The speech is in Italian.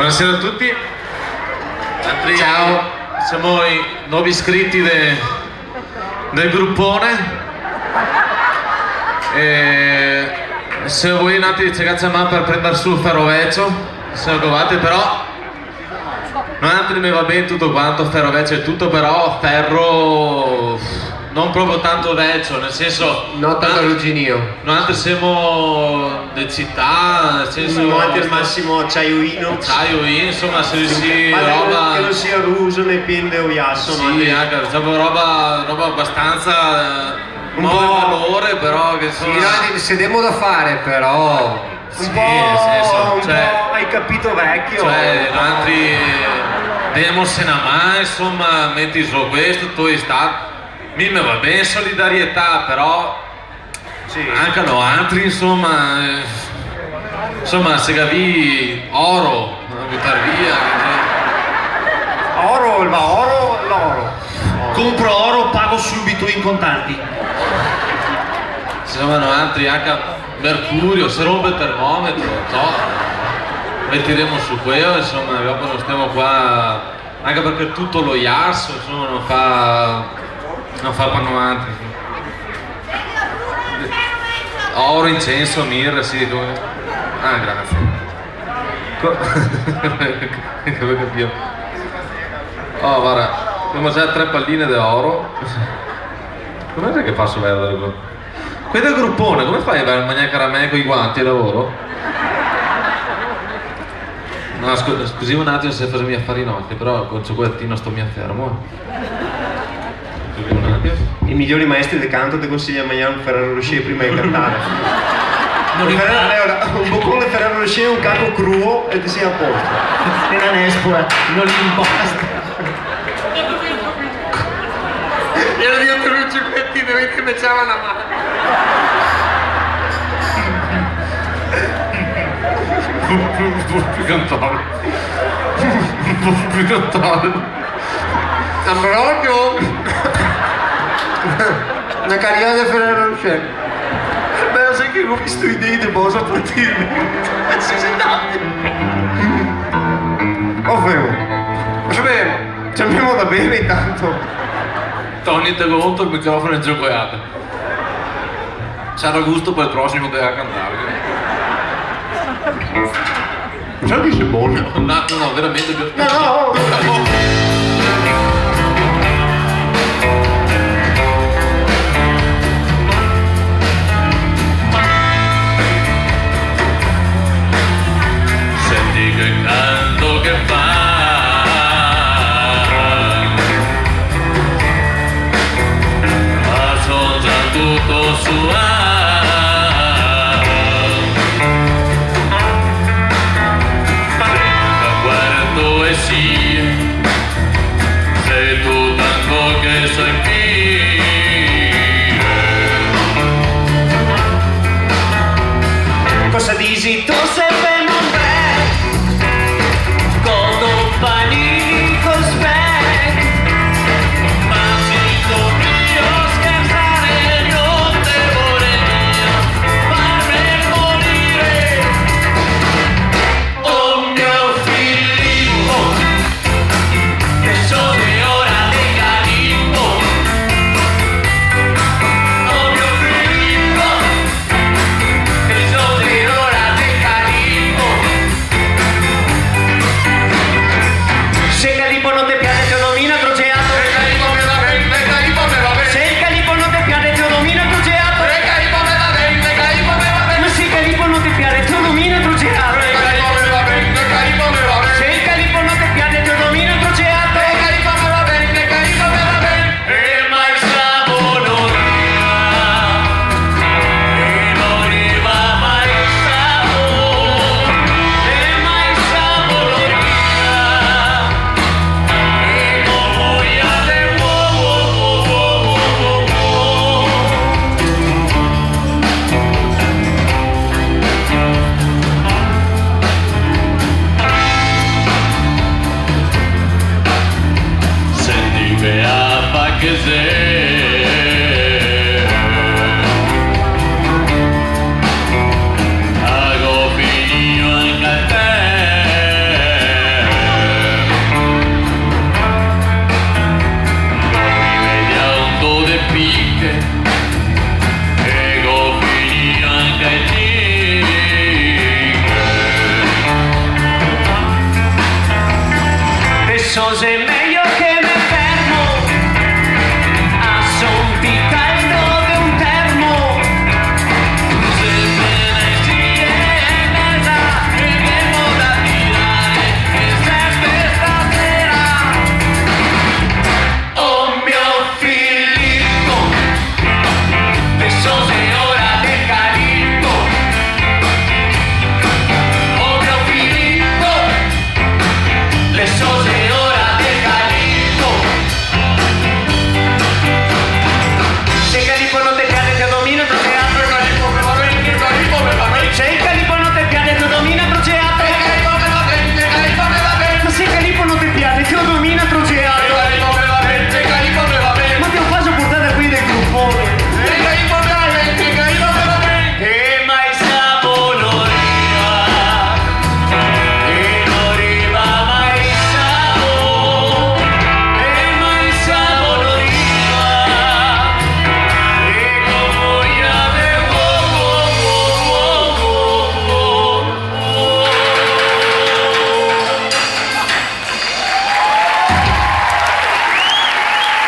Buonasera a tutti. Ciao. Siamo i nuovi iscritti del gruppone. E se voi andate a cacciare per prendere sul ferro vecchio, se lo trovate, però non altri mi va bene tutto quanto, ferro vecchio e tutto, però ferro non proprio tanto vecchio, nel senso non tanto arrugginio. noi altri siamo di città, nel senso Noi al massimo acciaio inox, insomma, se si ma roba che non sia ruso né pende o iasso, sì, anche diciamo roba abbastanza Un non po' valore, però che Sì, no, se devo da fare, però sì, un po', nel senso, un cioè, po' hai capito vecchio. cioè altri demos una mano, insomma, metti su questo, tu sta mi va bene solidarietà, però Sì. anche no altri, insomma, se capi oro, buttare via. Oro, va oro, l'oro. Compro oro, pago subito in contanti. Insomma, no, altri anche mercurio, se rompe il termometro, no, metteremo su quello, insomma, dopo non stiamo qua, anche perché tutto lo iasso, insomma, non fa panorama. Oro, incenso, mirra, sì, dove? Ah, grazie. Come capivo? Oh, guarda, abbiamo già 3 palline d'oro. Com'è che posso vedere? Quello del gruppone, come fai a mangiare caramelle con i guanti al lavoro? No, scusi un attimo se facevi affari notti, però con il cioccolatino sto mi fermo. Scusi un attimo. I migliori maestri di canto ti consigliano di mangiare un Ferrero Rocher prima di cantare. Non Un boccone Ferrero Rocher, un capo cruo e ti sei a posto. era Nespo, non gli impasta. ero dietro un cioccolatino che mi c'era una mano. Più cantare. Più cantare. Ambrogio. Una carriera del Ferrero Rocher. Beh, sai che ho visto idee di cosa a partire. Ovvero, sapere, ci abbiamo da bere intanto. Tony, te conto il microfono è giocato. C'era gusto per il prossimo che va a cantare. Sai che sei buono? No, veramente più. No. Senti che canto che fa. Ha già tutto su